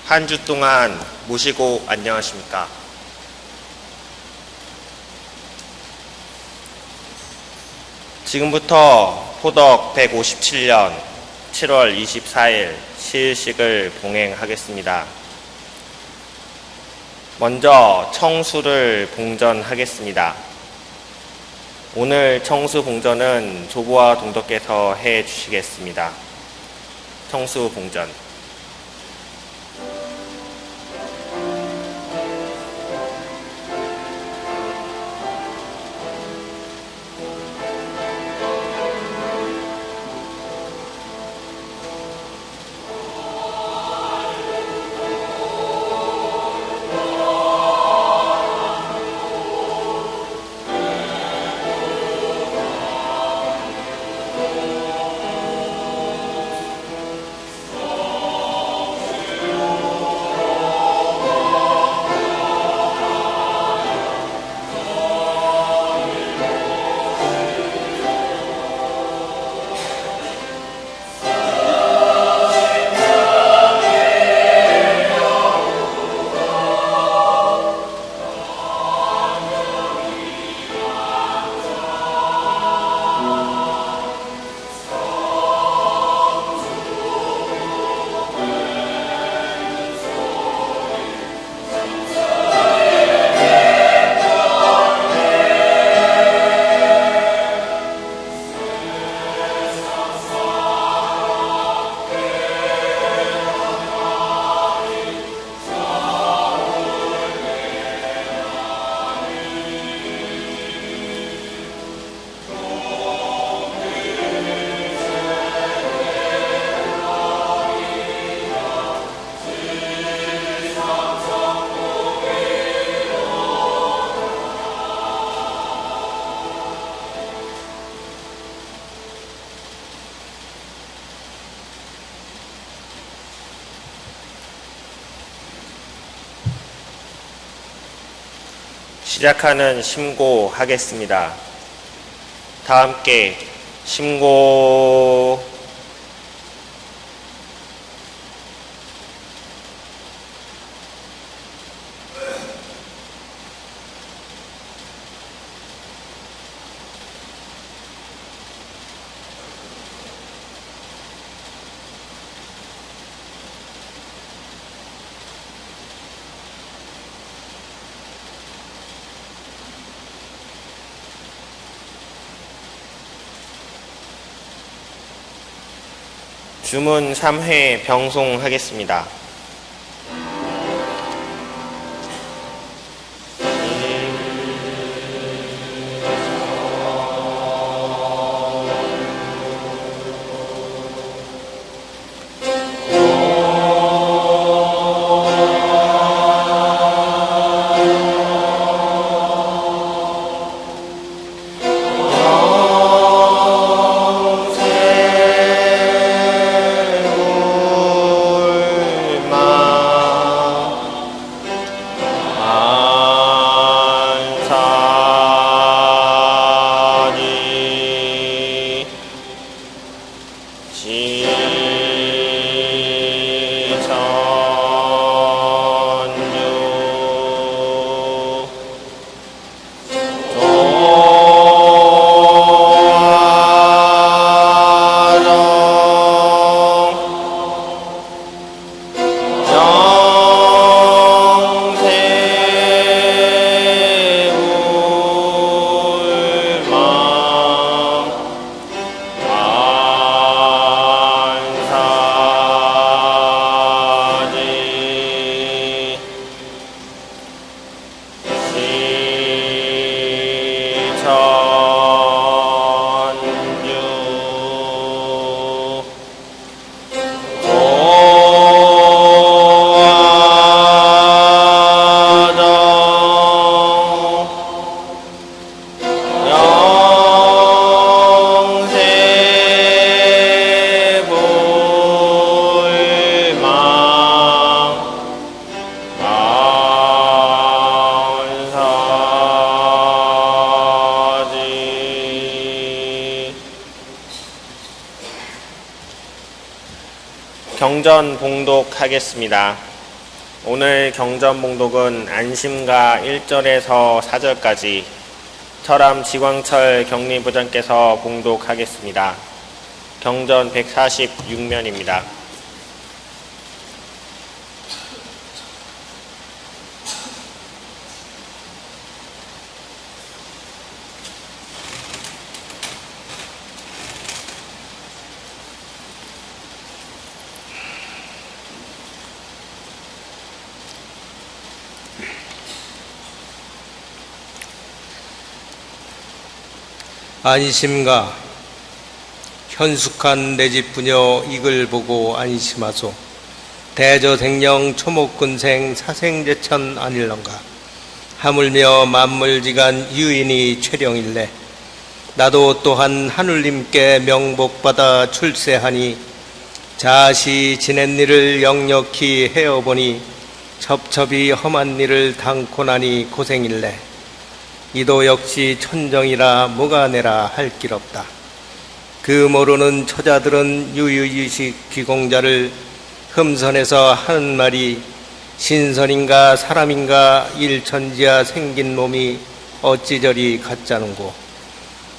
한 주 동안 모시고 안녕하십니까? 지금부터 포덕 157년 7월 24일 시일식을 봉행하겠습니다. 먼저 청수를 봉전하겠습니다. 오늘 청수 봉전은 조보와 동덕께서 해 주시겠습니다. 청수 봉전. 시작하는 심고하겠습니다. 다 함께 심고. 주문 3회 병송하겠습니다. 경전 봉독하겠습니다. 오늘 경전 봉독은 안심가 1절에서 4절까지 철암 지광철 경리부장께서 봉독하겠습니다. 경전 146면입니다. 안심가 현숙한 내 집 부녀 이글 보고 안심하소. 대저생령 초목근생 사생제천 아닐런가. 하물며 만물지간 유인이 최령일래. 나도 또한 하늘님께 명복받아 출세하니 자시 지낸 일을 역력히 헤어보니 첩첩이 험한 일을 당코 나니 고생일래. 이도 역시 천정이라 무가내라 할 길 없다. 그 모르는 처자들은 유유유식 귀공자를 흠선해서 하는 말이 신선인가 사람인가 일천지야 생긴 몸이 어찌 저리 같자는고.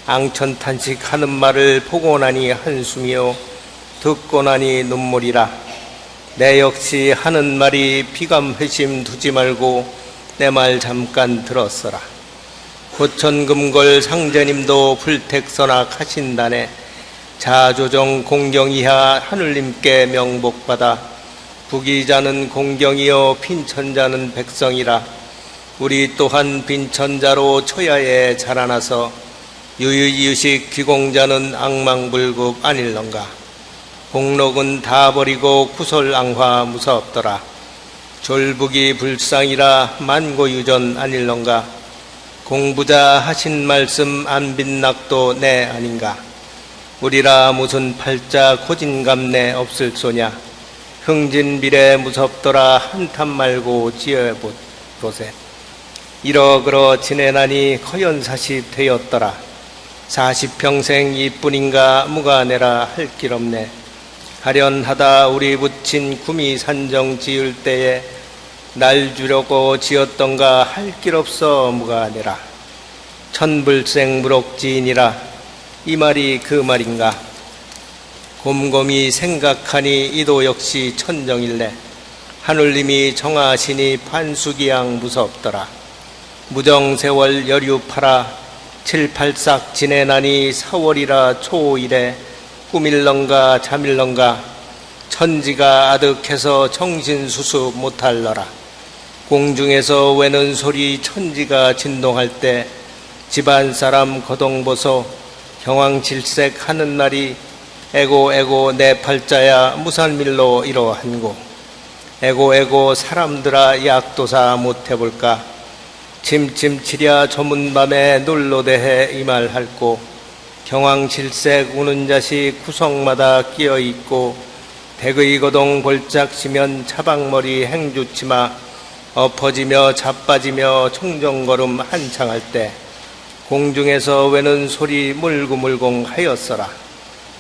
앙천탄식 하는 말을 보고 나니 한숨이요 듣고 나니 눈물이라. 내 역시 하는 말이 비감회심 두지 말고 내 말 잠깐 들었어라. 고천금골 상제님도 불택선악 하신다네. 자조정 공경이하 하늘님께 명복받아 부기자는 공경이요 빈천자는 백성이라. 우리 또한 빈천자로 초야에 자라나서 유유유식 귀공자는 악망불급 아닐런가. 공록은 다 버리고 구설앙화 무섭더라. 졸북이 불상이라 만고유전 아닐런가. 공부자 하신 말씀 안 빈낙도 내 아닌가. 우리라 무슨 팔자 고진감내 없을 소냐. 흥진비례 무섭더라 한탄 말고 지어보세. 이러그러 지내나니 커연사십 되었더라. 40평생 이뿐인가 무가내라 할 길 없네. 가련하다 우리 부친 구미 산정 지을 때에 날 주려고 지었던가 할 길 없어 무가내라. 천불생 무록지인이라. 이 말이 그 말인가. 곰곰이 생각하니 이도 역시 천정일래. 하늘님이 정하시니 판수기양 무섭더라. 무정세월 여류파라. 7, 8삭 지내나니 4월이라 초일에 꿈일런가 잠일런가. 천지가 아득해서 정신수습 못할러라. 공중에서 외는 소리 천지가 진동할 때 집안 사람 거동보소 경황질색 하는 날이 에고 내 팔자야 무산밀로 이러한고. 에고 사람들아 약도사 못해볼까. 침침치랴 저문밤에 놀로대해 이 말할고. 경황질색 우는 자식 구석마다 끼어있고. 대의 거동 볼짝시면 차박머리 행주치마 엎어지며 자빠지며 청정걸음 한창할 때 공중에서 외는 소리 물구물공 하였어라.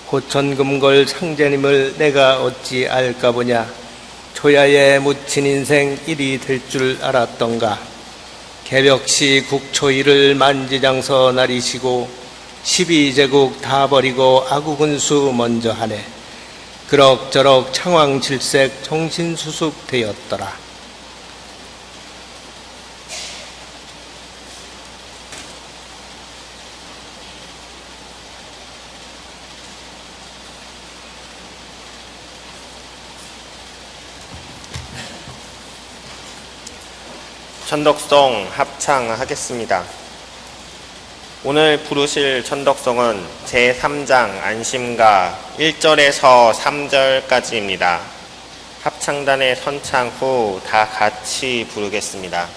고천금골 상제님을 내가 어찌 알까 보냐. 초야에 묻힌 인생 일이 될 줄 알았던가. 개벽시 국초일을 만지장서 나리시고 12제국 다 버리고 아구군수 먼저 하네. 그럭저럭 창왕질색 정신수습 되었더라. 천덕송 합창하겠습니다. 오늘 부르실 천덕송은 제3장 안심가 1절에서 3절까지입니다. 합창단의 선창 후 다 같이 부르겠습니다.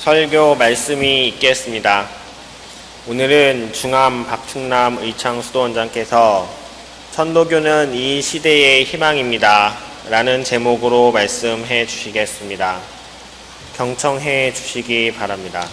설교 말씀이 있겠습니다. 오늘은 중암 박충남 의창 수도원장께서 천도교는 이 시대의 희망입니다 라는 제목으로 말씀해 주시겠습니다. 경청해 주시기 바랍니다.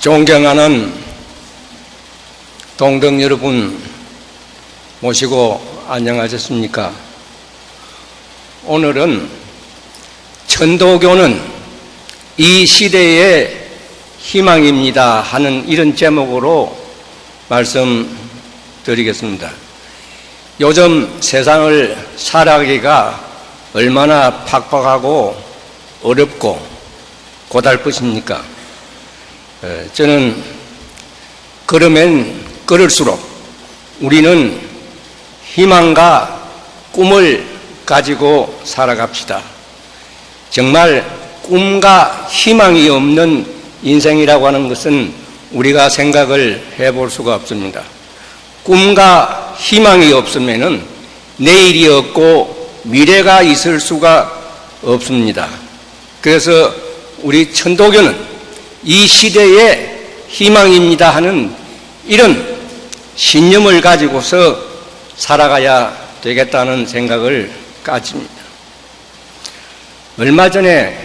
존경하는 동덕 여러분 모시고 안녕하셨습니까? 오늘은 천도교는 이 시대의 희망입니다 하는 이런 제목으로 말씀드리겠습니다. 요즘 세상을 살아가기가 얼마나 팍팍하고 어렵고 고달프십니까? 저는 그러면 그럴수록 우리는 희망과 꿈을 가지고 살아갑시다. 정말 꿈과 희망이 없는 인생이라고 하는 것은 우리가 생각을 해볼 수가 없습니다. 꿈과 희망이 없으면 내일이 없고 미래가 있을 수가 없습니다. 그래서 우리 천도교는 이 시대의 희망입니다 하는 이런 신념을 가지고서 살아가야 되겠다는 생각을 가집니다. 얼마 전에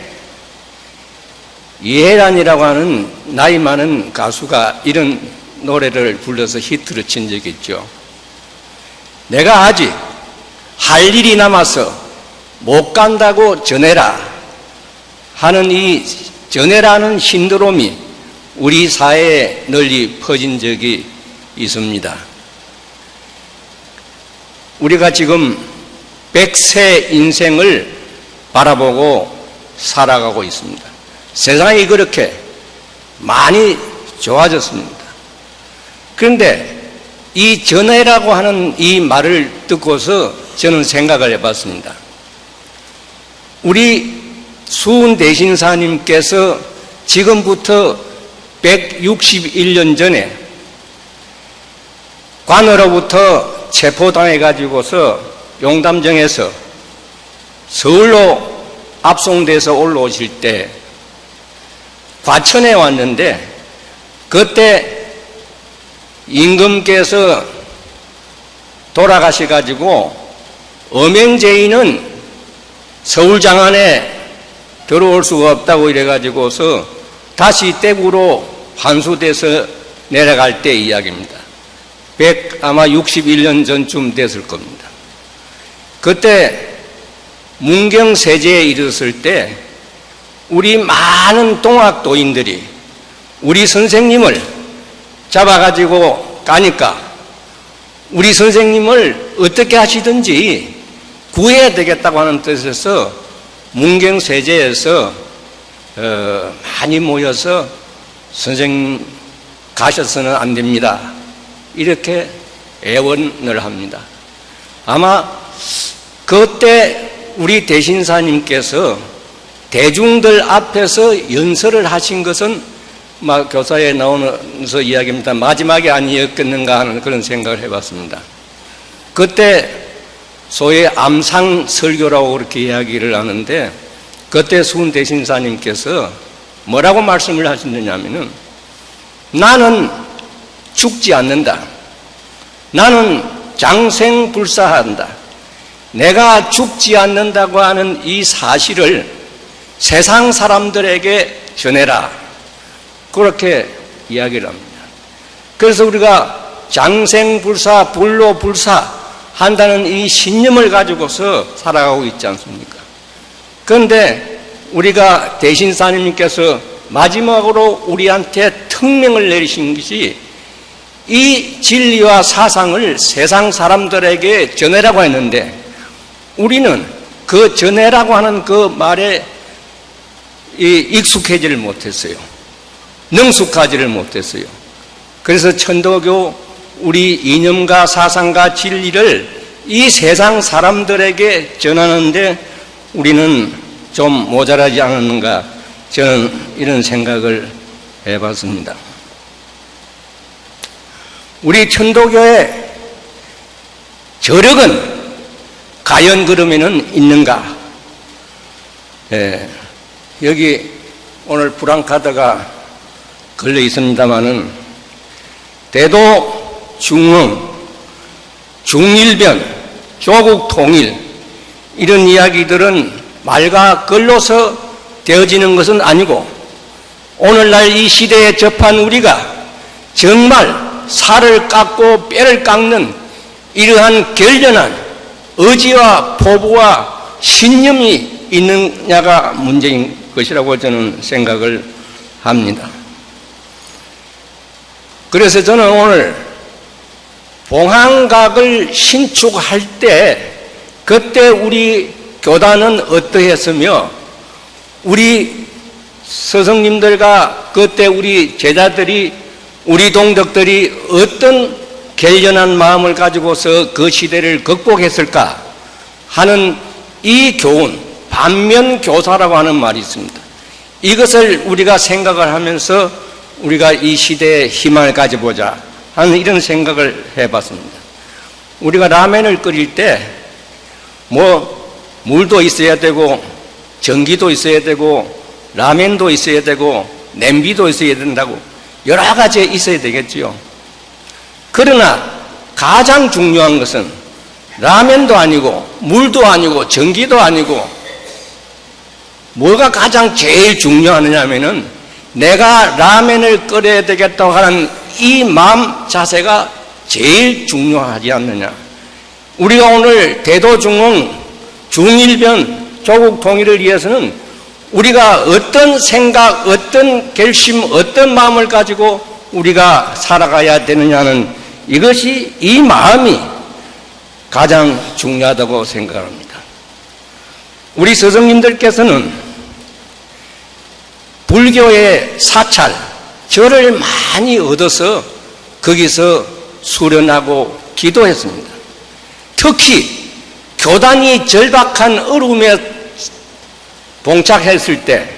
이혜란이라고 하는 나이 많은 가수가 이런 노래를 불러서 히트를 친 적이 있죠. 내가 아직 할 일이 남아서 못 간다고 전해라 하는 이 전해라는 신드롬이 우리 사회에 널리 퍼진 적이 있습니다. 우리가 지금 100세 인생을 바라보고 살아가고 있습니다. 세상이 그렇게 많이 좋아졌습니다. 그런데 이 전해라고 하는 이 말을 듣고서 저는 생각을 해봤습니다. 우리 수은 대신사님께서 지금부터 161년 전에 관으로부터 체포당해 가지고서 용담정에서 서울로 압송돼서 올라오실 때 과천에 왔는데 그때 임금께서 돌아가셔 가지고 엄행제인은 서울 장안에 들어올 수가 없다고 이래가지고서 다시 댁으로 환수돼서 내려갈 때 이야기입니다. 아마 61년 전쯤 됐을 겁니다. 그때 문경세제에 이르렀을 때 우리 많은 동학도인들이 우리 선생님을 잡아가지고 가니까 우리 선생님을 어떻게 하시든지 구해야 되겠다고 하는 뜻에서 문경세제에서 많이 모여서 선생님 가셔서는 안 됩니다 이렇게 애원을 합니다. 아마 그때 우리 대신사님께서 대중들 앞에서 연설을 하신 것은 막 교사에 나오면서 이야기입니다. 마지막이 아니었겠는가 하는 그런 생각을 해봤습니다. 그때 소위 암상 설교라고 그렇게 이야기를 하는데 그때 수은 대신사님께서 뭐라고 말씀을 하셨느냐면은 나는 죽지 않는다. 나는 장생불사한다. 내가 죽지 않는다고 하는 이 사실을 세상 사람들에게 전해라. 그렇게 이야기를 합니다. 그래서 우리가 장생불사, 불로불사 한다는 이 신념을 가지고서 살아가고 있지 않습니까? 그런데 우리가 대신사님께서 마지막으로 우리한테 특명을 내리신 것이 이 진리와 사상을 세상 사람들에게 전해라고 했는데 우리는 그 전해라고 하는 그 말에 익숙해지를 못했어요. 능숙하지를 못했어요. 그래서 천도교 우리 이념과 사상과 진리를 이 세상 사람들에게 전하는데 우리는 좀 모자라지 않았는가, 저는 이런 생각을 해봤습니다. 우리 천도교의 저력은 과연 그러면은 있는가? 여기 오늘 브랑카드가 걸려 있습니다마는 대도 중흥, 중일변, 조국 통일 이런 이야기들은 말과 글로서 되어지는 것은 아니고 오늘날 이 시대에 접한 우리가 정말 살을 깎고 뼈를 깎는 이러한 결연한 의지와 포부와 신념이 있느냐가 문제인 것이라고 저는 생각을 합니다. 그래서 저는 오늘 봉황각을 신축할 때 그때 우리 교단은 어떠했으며 우리 스승님들과 그때 우리 제자들이 우리 동덕들이 어떤 결연한 마음을 가지고서 그 시대를 극복했을까 하는 이 교훈, 반면교사라고 하는 말이 있습니다. 이것을 우리가 생각을 하면서 우리가 이 시대에 희망을 가져보자 하는 이런 생각을 해봤습니다. 우리가 라면을 끓일 때 물도 있어야 되고 전기도 있어야 되고 라면도 있어야 되고 냄비도 있어야 된다고 여러 가지 있어야 되겠지요. 그러나 가장 중요한 것은 라면도 아니고 물도 아니고 전기도 아니고 뭐가 가장 제일 중요하느냐 하면은 내가 라면을 끓여야 되겠다고 하는 이 마음 자세가 제일 중요하지 않느냐. 우리가 오늘 대도중흥, 중일변, 조국 통일을 위해서는 우리가 어떤 생각, 어떤 결심, 어떤 마음을 가지고 우리가 살아가야 되느냐는 이것이 이 마음이 가장 중요하다고 생각합니다. 우리 스승님들께서는 불교의 사찰, 절을 많이 얻어서 거기서 수련하고 기도했습니다. 특히 교단이 절박한 어려움에 봉착했을 때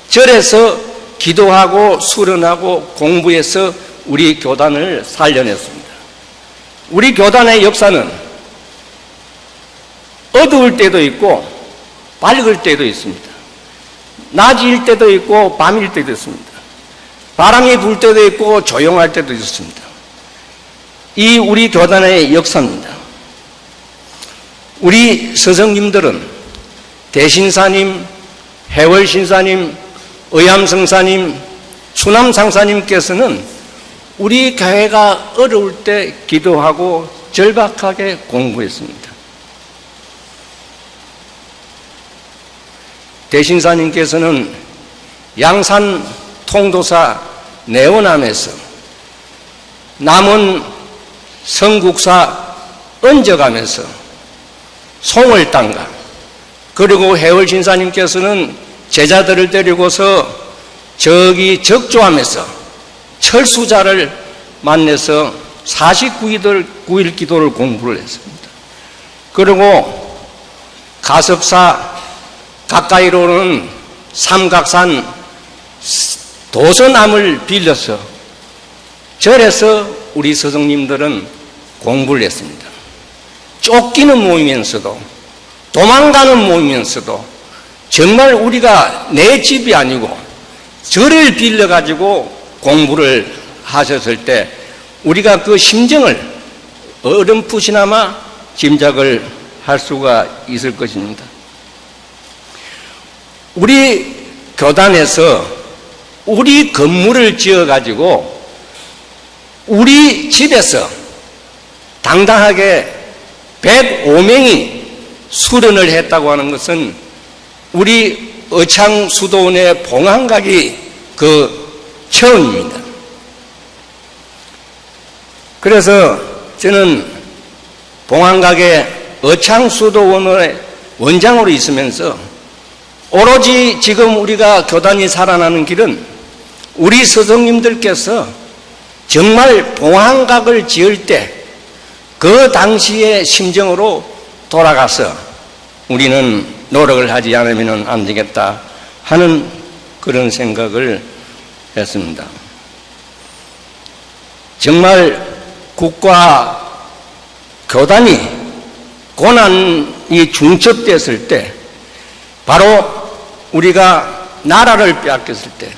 절에서 기도하고 수련하고 공부해서 우리 교단을 살려냈습니다. 우리 교단의 역사는 어두울 때도 있고 밝을 때도 있습니다. 낮일 때도 있고 밤일 때도 있습니다. 바람이 불 때도 있고 조용할 때도 있습니다. 이 우리 교단의 역사입니다. 우리 스승님들은 대신사님, 해월신사님, 의암성사님, 추남상사님께서는 우리 교회가 어려울 때 기도하고 절박하게 공부했습니다. 대신사님께서는 양산 통도사 내원함에서 남은 성국사 얹어가면서 송을 땅가, 그리고 해월신사님께서는 제자들을 데리고서 저기 적조하면서 철수자를 만나서 49일 기도를 공부를 했습니다. 그리고 가섭사 가까이로는 삼각산 도선암을 빌려서 절에서 우리 스승님들은 공부를 했습니다. 쫓기는 모이면서도 도망가는 모이면서도 정말 우리가 내 집이 아니고 절을 빌려가지고 공부를 하셨을 때 우리가 그 심정을 어렴풋이나마 짐작을 할 수가 있을 것입니다. 우리 교단에서 우리 건물을 지어가지고 우리 집에서 당당하게 105명이 수련을 했다고 하는 것은 우리 의창수도원의 봉황각이 그 처음입니다. 그래서 저는 봉황각의 어창수도원의 원장으로 있으면서 오로지 지금 우리가 교단이 살아나는 길은 우리 스승님들께서 정말 봉황각을 지을 때 그 당시의 심정으로 돌아가서 우리는 노력을 하지 않으면 안 되겠다 하는 그런 생각을 했습니다. 정말 국가 교단이 고난이 중첩됐을 때 바로 우리가 나라를 빼앗겼을 때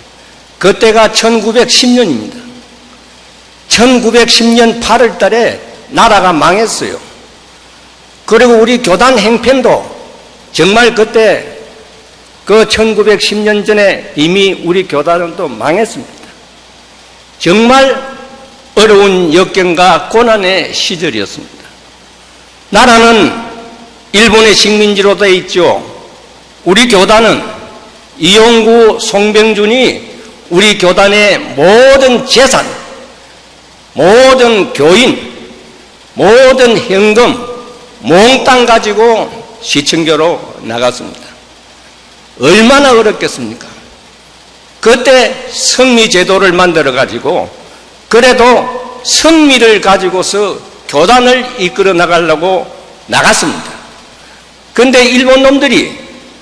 그때가 1910년입니다. 1910년 8월 달에 나라가 망했어요. 그리고 우리 교단 행편도 정말 그때 그 1910년 전에 이미 우리 교단은 또 망했습니다. 정말 어려운 역경과 고난의 시절이었습니다. 나라는 일본의 식민지로 되어 있죠. 우리 교단은 이용구, 송병준이 우리 교단의 모든 재산, 모든 교인, 모든 현금, 몽땅 가지고 시청교로 나갔습니다. 얼마나 어렵겠습니까? 그때 성미제도를 만들어 가지고 그래도 성미를 가지고서 교단을 이끌어 나가려고 나갔습니다. 그런데 일본 놈들이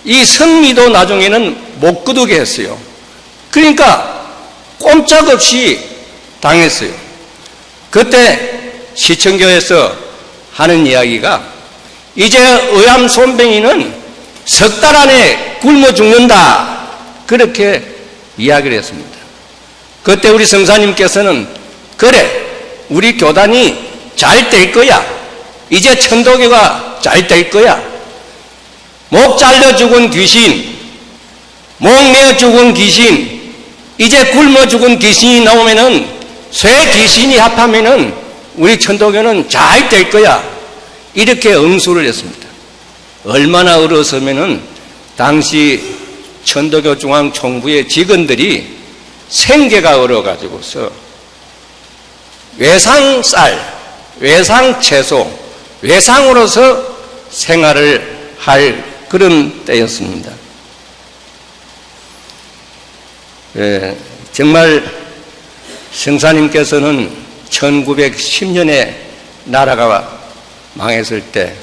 이 성미도 나중에는 못 거두게 했어요. 그러니까 꼼짝없이 당했어요. 그때 시청교에서 하는 이야기가 이제 의암손뱅이는 석 달 안에 굶어 죽는다 그렇게 이야기를 했습니다. 그때 우리 성사님께서는 그래 우리 교단이 잘 될 거야. 이제 천도교가 잘 될 거야. 목 잘려 죽은 귀신, 목 메어 죽은 귀신, 이제 굶어 죽은 귀신이 나오면은 쇠 귀신이 합하면은 우리 천도교는 잘 될 거야. 이렇게 응수를 했습니다. 얼마나 어려웠으면은 당시 천도교 중앙총부의 직원들이 생계가 어려워가지고서 외상쌀, 외상채소, 외상으로서 생활을 할 그런 때였습니다. 정말 성사님께서는 1910년에 나라가 망했을 때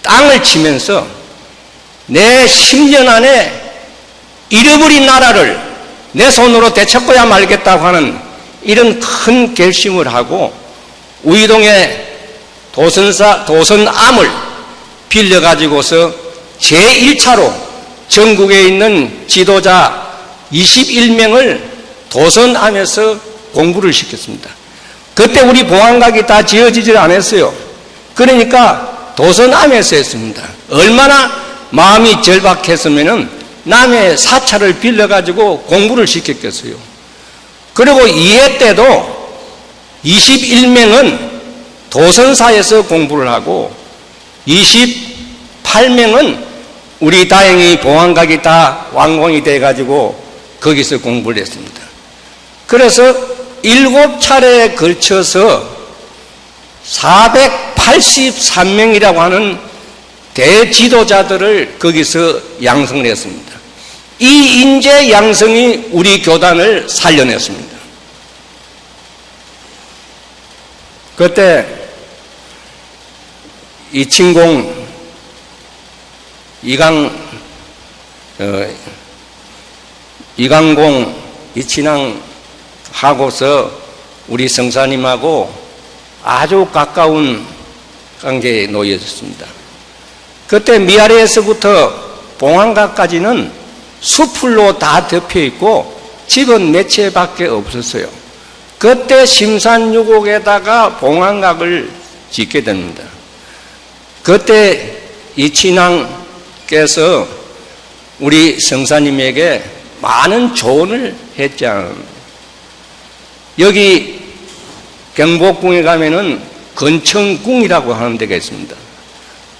땅을 치면서 내 10년 안에 잃어버린 나라를 내 손으로 되찾고야 말겠다고 하는 이런 큰 결심을 하고 우이동에 도선암을 빌려가지고서 제1차로 전국에 있는 지도자 21명을 도선암에서 공부를 시켰습니다. 그때 우리 봉황각이 다 지어지질 않았어요. 그러니까 도선암에서 했습니다. 얼마나 마음이 절박했으면은 남의 사찰을 빌려가지고 공부를 시켰겠어요. 그리고 이해 때도 21명은 도선사에서 공부를 하고 28명은 우리 다행히 봉황각이 다 완공이 돼가지고 거기서 공부를 했습니다. 그래서 7차례에 걸쳐서 483명이라고 하는 대지도자들을 거기서 양성을 했습니다. 이 인재 양성이 우리 교단을 살려냈습니다. 그때 이친공 이강공 이친왕 하고서 우리 성사님하고 아주 가까운 관계에 놓여졌습니다. 그때 미아래에서부터 봉황각까지는 수풀로 다 덮여 있고 집은 몇 채밖에 없었어요. 그때 심산유곡에다가 봉황각을 짓게 됩니다. 그때 이친왕께서 우리 성사님에게 많은 조언을 했지 않습니까? 여기 경복궁에 가면은 근청궁이라고 하는 데가 있습니다.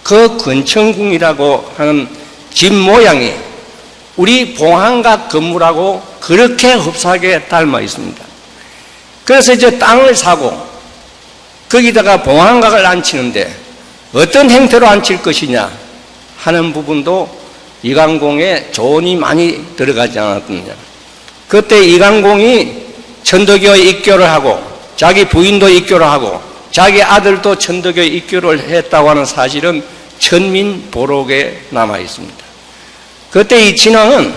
그 근청궁이라고 하는 집 모양이 우리 봉황각 건물하고 그렇게 흡사하게 닮아 있습니다. 그래서 이제 땅을 사고 거기다가 봉황각을 앉히는데 어떤 형태로 앉힐 것이냐 하는 부분도 이강공에 조언이 많이 들어가지 않았느냐. 그때 이강공이 천도교에 입교를 하고 자기 부인도 입교를 하고 자기 아들도 천도교에 입교를 했다고 하는 사실은 천민보록에 남아 있습니다. 그때 이 진왕은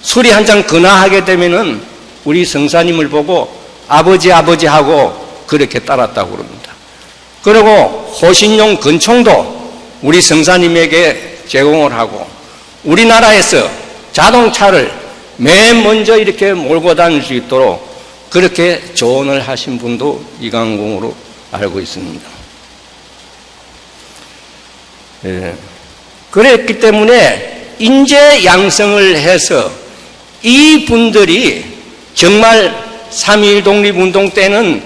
술이 한 잔 근하하게 되면은 우리 성사님을 보고 아버지 하고 그렇게 따랐다고 그럽니다. 그리고 호신용 근총도 우리 성사님에게 제공을 하고 우리나라에서 자동차를 맨 먼저 이렇게 몰고 다닐 수 있도록 그렇게 조언을 하신 분도 이강공으로 알고 있습니다. 예. 그랬기 때문에 인재 양성을 해서 이 분들이 정말 3.1 독립운동 때는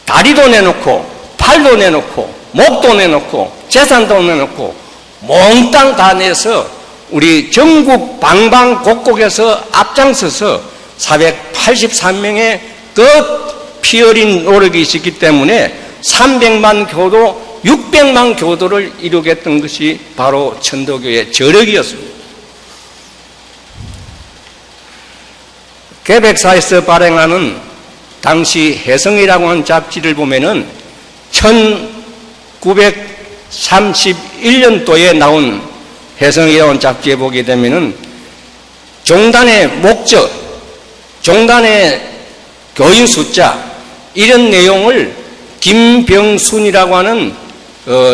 다리도 내놓고 팔도 내놓고 목도 내놓고 재산도 내놓고 몽땅 다 내서 우리 전국 방방곡곡에서 앞장서서 483명의 그 피 어린 노력이 있었기 때문에 300만 교도 600만 교도를 이루게 했던 것이 바로 천도교의 저력이었습니다. 개백사에서 발행하는 당시 혜성이라고 하는 잡지를 보면은 1931년도에 나온 혜성이라고 하는 잡지에 보게 되면은 종단의 목적, 종단의 교인 숫자 이런 내용을 김병순이라고 하는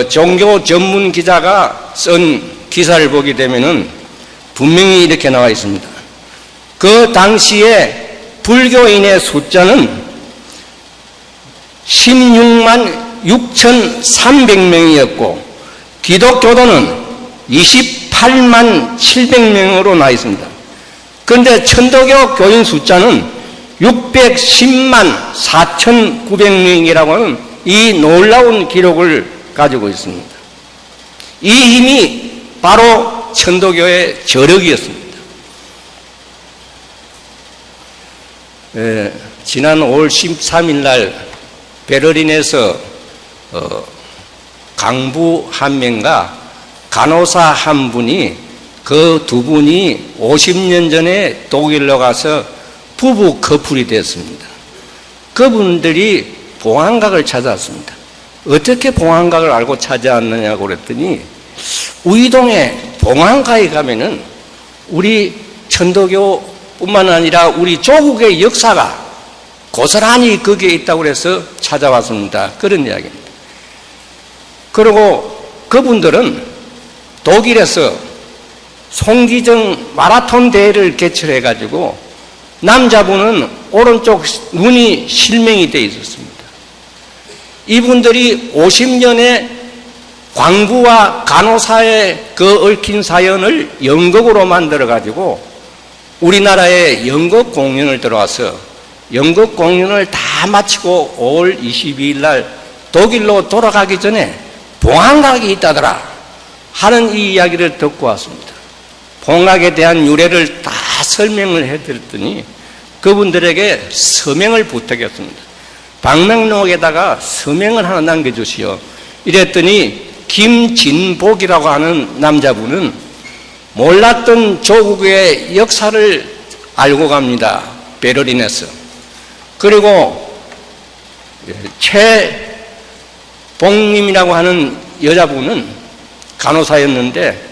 종교 전문 기자가 쓴 기사를 보게 되면은 분명히 이렇게 나와 있습니다. 그 당시에 불교인의 숫자는 16만 6,300명이었고 기독교도는 28만 700명으로 나와 있습니다. 그런데 천도교 교인 숫자는 610만 4,900명이라고 하는 이 놀라운 기록을 가지고 있습니다. 이 힘이 바로 천도교의 저력이었습니다. 지난 5월 13일 날 베를린에서 강부 한 명과 간호사 한 분이 그 두 분이 50년 전에 독일로 가서 부부 커플이 됐습니다. 그분들이 봉황각을 찾아왔습니다. 어떻게 봉황각을 알고 찾아왔느냐고 그랬더니 우이동에 봉황가에 가면은 우리 천도교뿐만 아니라 우리 조국의 역사가 고스란히 거기에 있다고 해서 찾아왔습니다. 그런 이야기입니다. 그리고 그분들은 독일에서 송기정 마라톤 대회를 개최해가지고 남자분은 오른쪽 눈이 실명이 되어 있었습니다. 이분들이 50년의 광부와 간호사의 그 얽힌 사연을 연극으로 만들어가지고 우리나라에 연극 공연을 들어와서 연극 공연을 다 마치고 5월 22일 날 독일로 돌아가기 전에 봉황각이 있다더라 하는 이 이야기를 듣고 왔습니다. 봉황각에 대한 유래를 다 설명을 해드렸더니 그분들에게 서명을 부탁했습니다. 방명록에다가 서명을 하나 남겨주시오. 이랬더니 김진복이라고 하는 남자분은 몰랐던 조국의 역사를 알고 갑니다. 베를린에서. 그리고 최봉님이라고 하는 여자분은 간호사였는데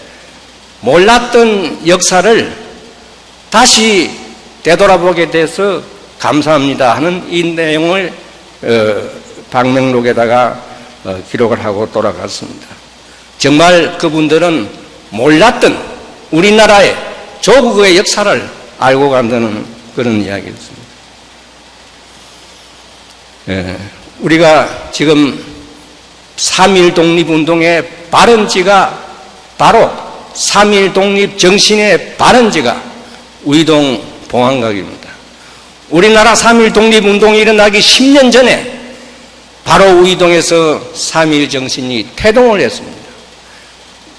몰랐던 역사를 다시 되돌아보게 돼서 감사합니다 하는 이 내용을 방명록에다가 기록을 하고 돌아갔습니다. 정말 그분들은 몰랐던 우리나라의 조국의 역사를 알고 간다는 그런 이야기였습니다. 우리가 지금 3.1 독립운동의 발원지가 바로 3.1 독립정신의 발원지가 우이동 봉황각입니다. 우리나라 3.1 독립운동이 일어나기 10년 전에 바로 우이동에서 3.1 정신이 태동을 했습니다.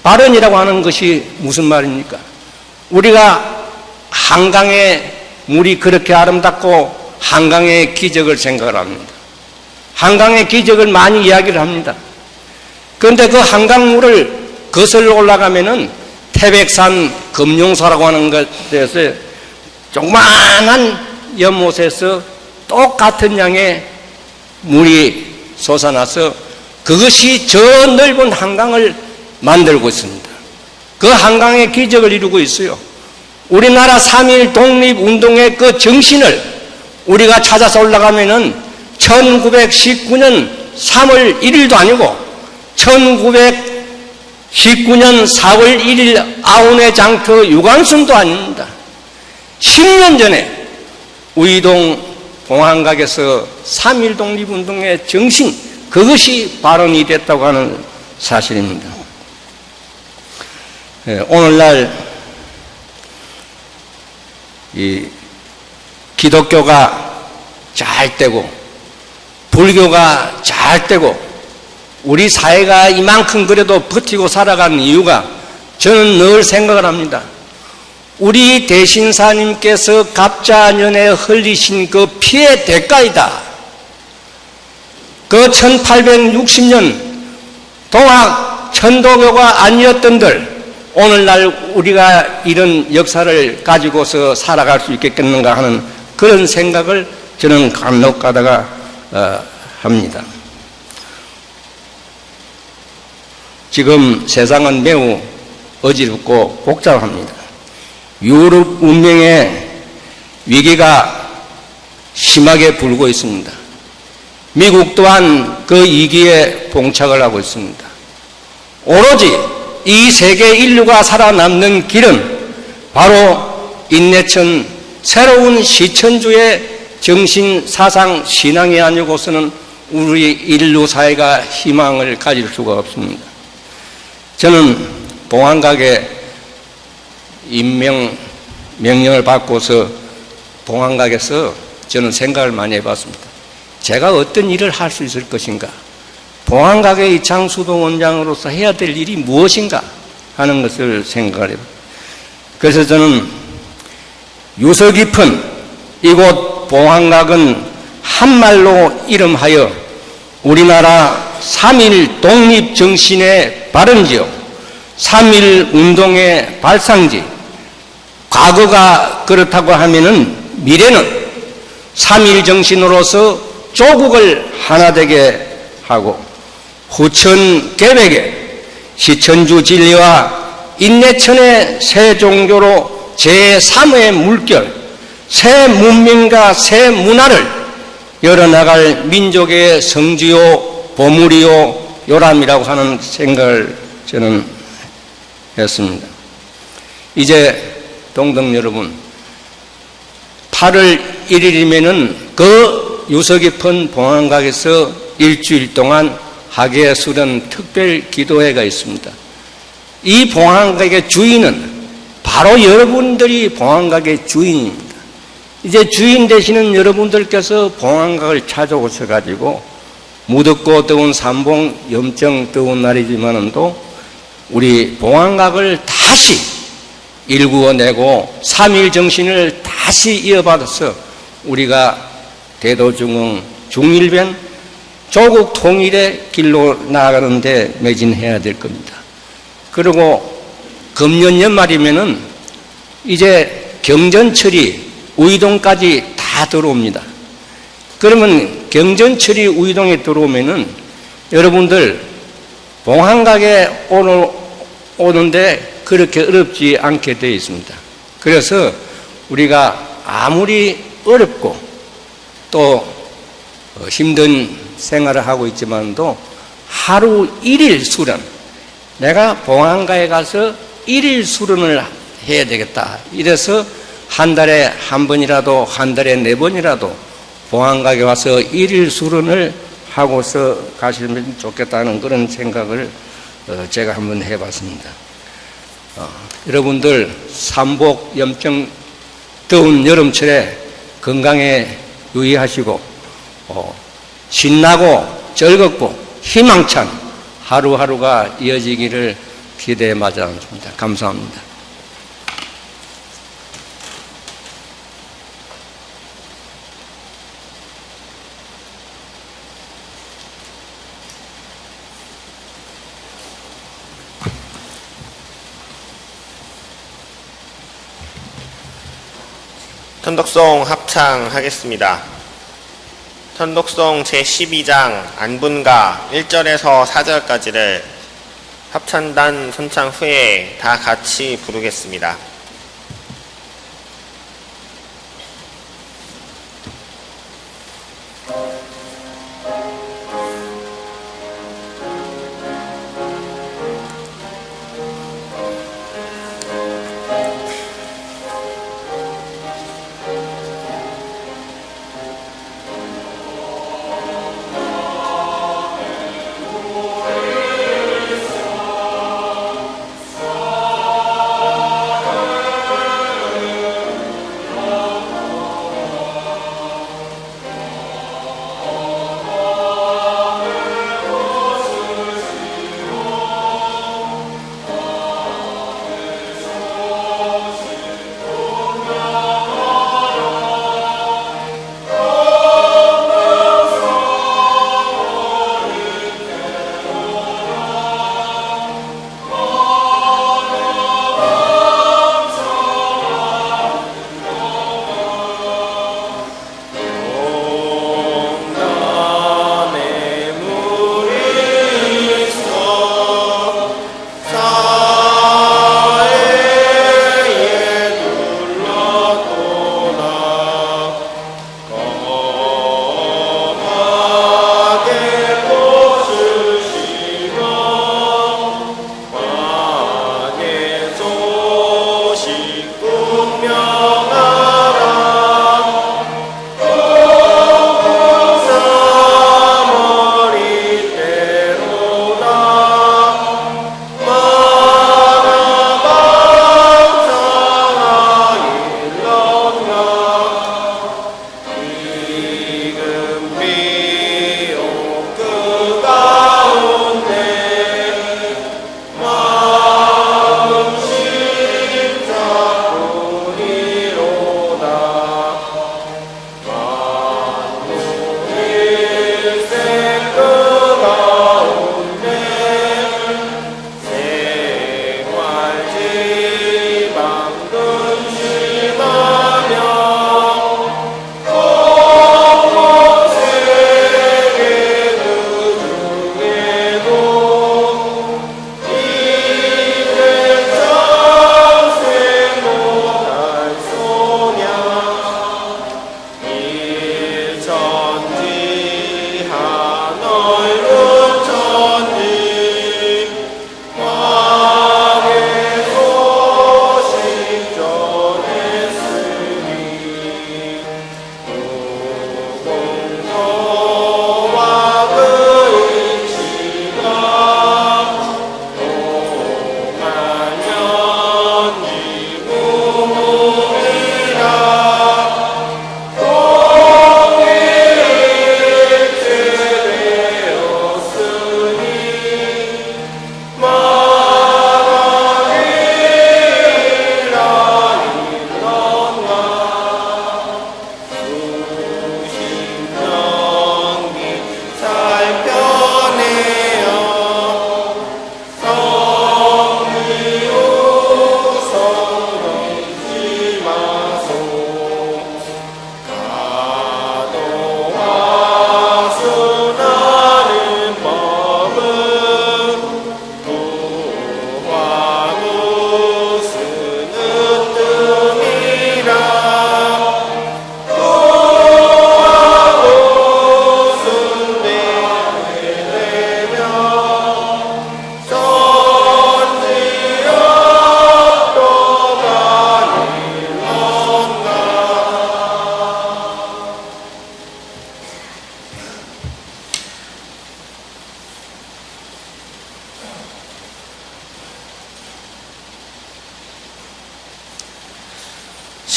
발원이라고 하는 것이 무슨 말입니까? 우리가 한강의 물이 그렇게 아름답고 한강의 기적을 생각을 합니다. 한강의 기적을 많이 이야기를 합니다. 그런데 그 한강물을 거슬러 올라가면은 태백산 금룡사라고 하는 것에서 조그마한 연못에서 똑같은 양의 물이 솟아나서 그것이 저 넓은 한강을 만들고 있습니다. 그 한강의 기적을 이루고 있어요. 우리나라 3.1 독립운동의 그 정신을 우리가 찾아서 올라가면은 1919년 3월 1일도 아니고 1919년 4월 1일 아우네 장터 유관순도 아닙니다. 10년 전에 우이동 봉황각에서 3.1 독립운동의 정신, 그것이 발언이 됐다고 하는 사실입니다. 오늘날 이 기독교가 잘 되고 불교가 잘 되고 우리 사회가 이만큼 그래도 버티고 살아가는 이유가 저는 늘 생각을 합니다. 우리 대신사님께서 갑자년에 흘리신 그 피의 대가이다. 그 1860년 동학 천도교가 아니었던들 오늘날 우리가 이런 역사를 가지고서 살아갈 수 있겠는가 하는 그런 생각을 저는 간혹 가다가 합니다. 지금 세상은 매우 어지럽고 복잡합니다. 유럽 문명의 위기가 심하게 불고 있습니다. 미국 또한 그 위기에 봉착을 하고 있습니다. 오로지 이 세계 인류가 살아남는 길은 바로 인내천 새로운 시천주의 정신, 사상, 신앙이 아니고서는 우리 인류 사회가 희망을 가질 수가 없습니다. 저는 봉황각에 명령을 받고서 봉황각에서 저는 생각을 많이 해봤습니다. 제가 어떤 일을 할 수 있을 것인가? 봉황각의 이창수도 원장으로서 해야 될 일이 무엇인가 하는 것을 생각을 해요. 그래서 저는 유서 깊은 이곳 봉황각은 한말로 이름하여 우리나라 3.1 독립정신의 발원지요 3.1 운동의 발상지, 과거가 그렇다고 하면은 미래는 3.1 정신으로서 조국을 하나 되게 하고 후천 계백의 시천주 진리와 인내천의 새 종교로 제3의 물결, 새 문명과 새 문화를 열어나갈 민족의 성지요 보물이요 요람이라고 하는 생각을 저는 했습니다. 이제 동덕 여러분, 8월 1일이면은 그 유서 깊은 봉황각에서 일주일 동안 학예 수련 특별 기도회가 있습니다. 이 봉황각의 주인은 바로 여러분들이 봉황각의 주인입니다. 이제 주인 되시는 여러분들께서 봉황각을 찾아오셔가지고 무덥고 더운 삼봉 염정 더운 날이지만도 우리 봉황각을 다시 일구어내고 3.1 정신을 다시 이어받아서 우리가 대도중흥 중일변 조국 통일의 길로 나아가는 데 매진해야 될 겁니다. 그리고 금년 연말이면은 이제 경전철이 우이동까지 다 들어옵니다. 그러면 경전철이 우이동에 들어오면은 여러분들 봉황각에 오는데 그렇게 어렵지 않게 되어 있습니다. 그래서 우리가 아무리 어렵고 또 힘든 생활을 하고 있지만도 하루 1일 수련, 내가 봉황가에 가서 1일 수련을 해야 되겠다. 이래서 한 달에 한 번이라도, 한 달에 4번이라도 봉황가에 와서 1일 수련을 하고서 가시면 좋겠다는 그런 생각을 제가 한번 해봤습니다. 여러분들 삼복 염증 더운 여름철에 건강에 유의하시고 신나고 즐겁고 희망찬 하루하루가 이어지기를 기대해 마치겠습니다. 감사합니다. 선덕송 합창하겠습니다. 선덕송 제12장 안분가 1절에서 4절까지를 합창단 선창 후에 다 같이 부르겠습니다.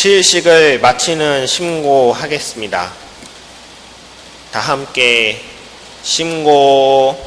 시의식을 마치는 심고하겠습니다. 다 함께 심고.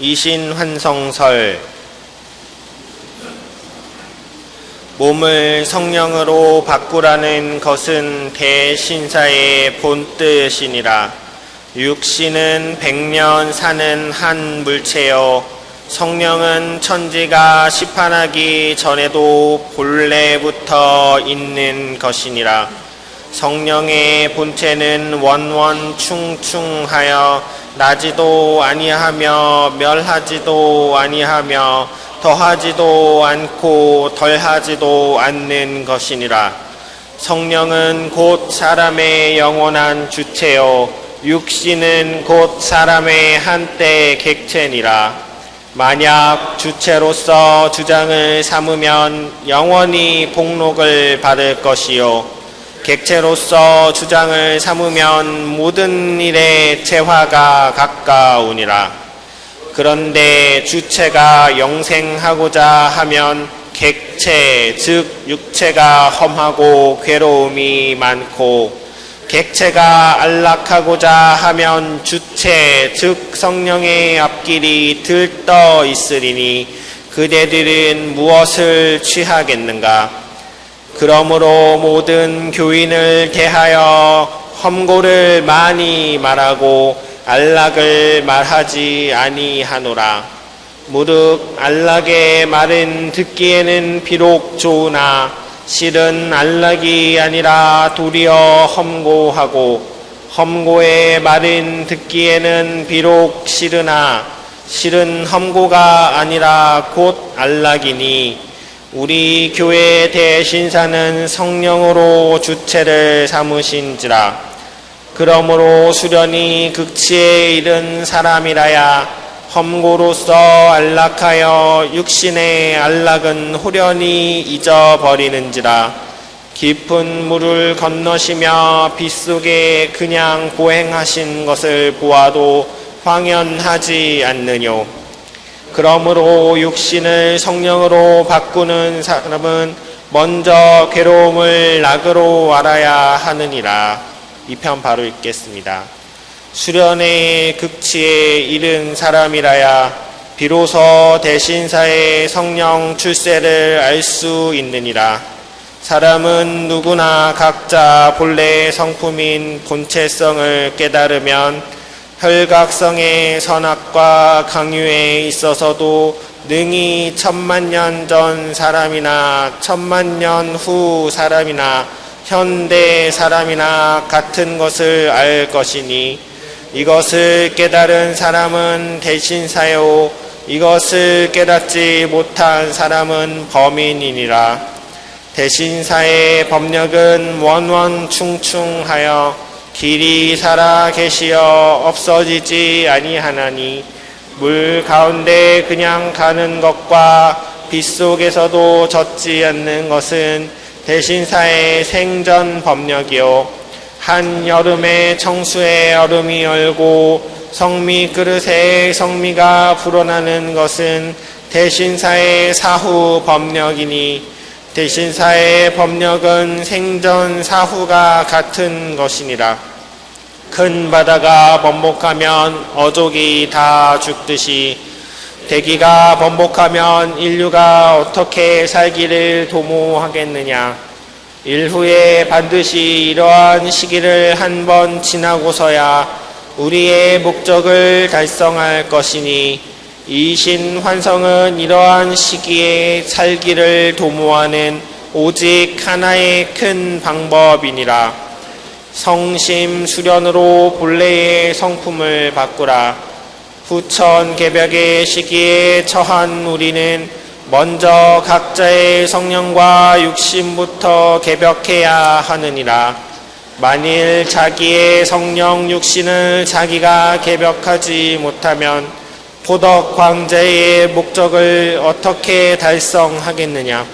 이신환성설. 몸을 성령으로 바꾸라는 것은 대신사의 본뜻이니라. 육신은 100년 사는 한 물체요, 성령은 천지가 시판하기 전에도 본래부터 있는 것이니라. 성령의 본체는 원원충충하여 나지도 아니하며 멸하지도 아니하며 더하지도 않고 덜하지도 않는 것이니라. 성령은 곧 사람의 영원한 주체요, 육신은 곧 사람의 한때 객체니라. 만약 주체로서 주장을 삼으면 영원히 복록을 받을 것이요, 객체로서 주장을 삼으면 모든 일에 재화가 가까우니라. 그런데 주체가 영생하고자 하면 객체, 즉 육체가 험하고 괴로움이 많고, 객체가 안락하고자 하면 주체, 즉 성령의 앞길이 들떠 있으리니 그대들은 무엇을 취하겠는가? 그러므로 모든 교인을 대하여 험고를 많이 말하고 안락을 말하지 아니하노라. 무릇 안락의 말은 듣기에는 비록 좋으나 실은 안락이 아니라 도리어 험고하고, 험고의 말은 듣기에는 비록 싫으나 실은 험고가 아니라 곧 안락이니, 우리 교회 대신사는 성령으로 주체를 삼으신지라. 그러므로 수련이 극치에 이른 사람이라야 험고로서 안락하여 육신의 안락은 호련히 잊어버리는지라. 깊은 물을 건너시며 빗속에 그냥 보행하신 것을 보아도 황연하지 않느뇨. 그러므로 육신을 성령으로 바꾸는 사람은 먼저 괴로움을 낙으로 알아야 하느니라. 이 편 바로 읽겠습니다. 수련의 극치에 이른 사람이라야 비로소 대신사의 성령 출세를 알 수 있느니라. 사람은 누구나 각자 본래의 성품인 본체성을 깨달으면 혈각성의 선악과 강유에 있어서도 능히 1000만년 전 사람이나 1000만년 후 사람이나 현대 사람이나 같은 것을 알 것이니, 이것을 깨달은 사람은 대신사요, 이것을 깨닫지 못한 사람은 범인이니라. 대신사의 법력은 원원충충하여 길이 살아 계시어 없어지지 아니하나니, 물 가운데 그냥 가는 것과 빗속에서도 젖지 않는 것은 대신사의 생전 법력이요, 한 여름에 청수의 얼음이 얼고 성미 그릇에 성미가 불어나는 것은 대신사의 사후 법력이니, 대신사의 법력은 생전 사후가 같은 것이니라. 큰 바다가 번복하면 어족이 다 죽듯이 대기가 번복하면 인류가 어떻게 살기를 도모하겠느냐. 일후에 반드시 이러한 시기를 한번 지나고서야 우리의 목적을 달성할 것이니, 이신 환성은 이러한 시기에 살기를 도모하는 오직 하나의 큰 방법이니라. 성심 수련으로 본래의 성품을 바꾸라. 후천 개벽의 시기에 처한 우리는 먼저 각자의 성령과 육신부터 개벽해야 하느니라. 만일 자기의 성령 육신을 자기가 개벽하지 못하면 포덕 황제의 목적을 어떻게 달성하겠느냐.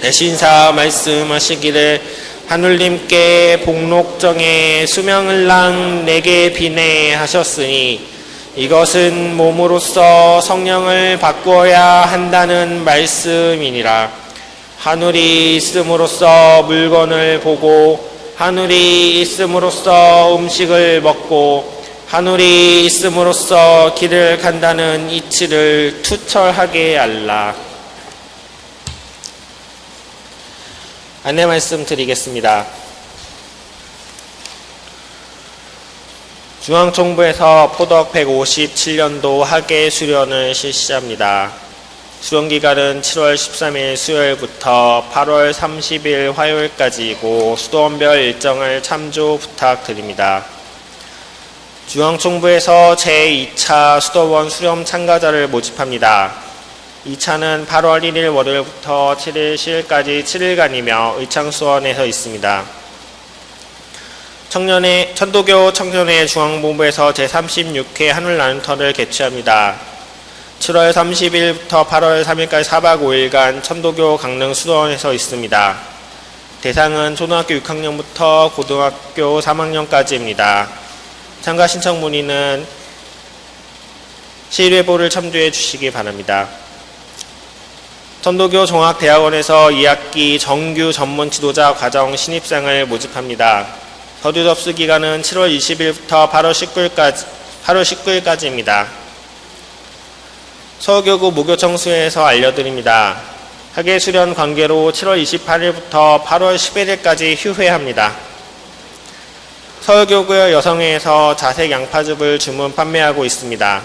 대신사 말씀하시기를 하늘님께 복록정에 수명을랑 내게 비내 하셨으니, 이것은 몸으로써 성령을 바꾸어야 한다는 말씀이니라. 하늘이 있음으로써 물건을 보고, 하늘이 있음으로써 음식을 먹고, 하늘이 있음으로써 길을 간다는 이치를 투철하게 알라. 안내 말씀 드리겠습니다. 중앙정부에서 포덕 157년도 학예 수련을 실시합니다. 수련기간은 7월 13일 수요일부터 8월 30일 화요일까지이고 수도원별 일정을 참조 부탁드립니다. 중앙정부에서 제2차 수도원 수련 참가자를 모집합니다. 2차는 8월 1일 월요일부터 7일 시일까지 7일간이며 의창수원에서 있습니다. 천도교 청년회 중앙본부에서 제36회 하늘 나눔터를 개최합니다. 7월 30일부터 8월 3일까지 4박 5일간 천도교 강릉 수도원에서 있습니다. 대상은 초등학교 6학년부터 고등학교 3학년까지입니다. 참가 신청 문의는 시일회보를 참조해 주시기 바랍니다. 천도교 종합대학원에서 2학기 정규 전문 지도자 과정 신입생을 모집합니다. 서류 접수 기간은 7월 20일부터 8월 19일까지입니다. 서울교구 무교청수회에서 알려드립니다. 학예 수련 관계로 7월 28일부터 8월 11일까지 휴회합니다. 서울교구 여성회에서 자색 양파즙을 주문 판매하고 있습니다.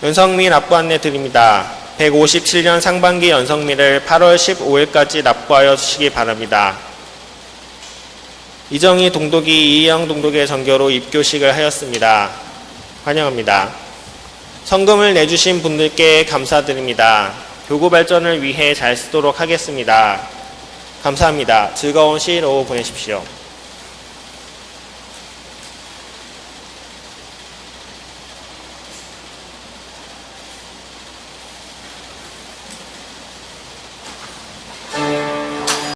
연성미 납부 안내 드립니다. 157년 상반기 연성미를 8월 15일까지 납부하여 주시기 바랍니다. 이정희 동독이 이희영 동독의 전교로 입교식을 하였습니다. 환영합니다. 성금을 내주신 분들께 감사드립니다. 교구 발전을 위해 잘 쓰도록 하겠습니다. 감사합니다. 즐거운 시일 오후 보내십시오.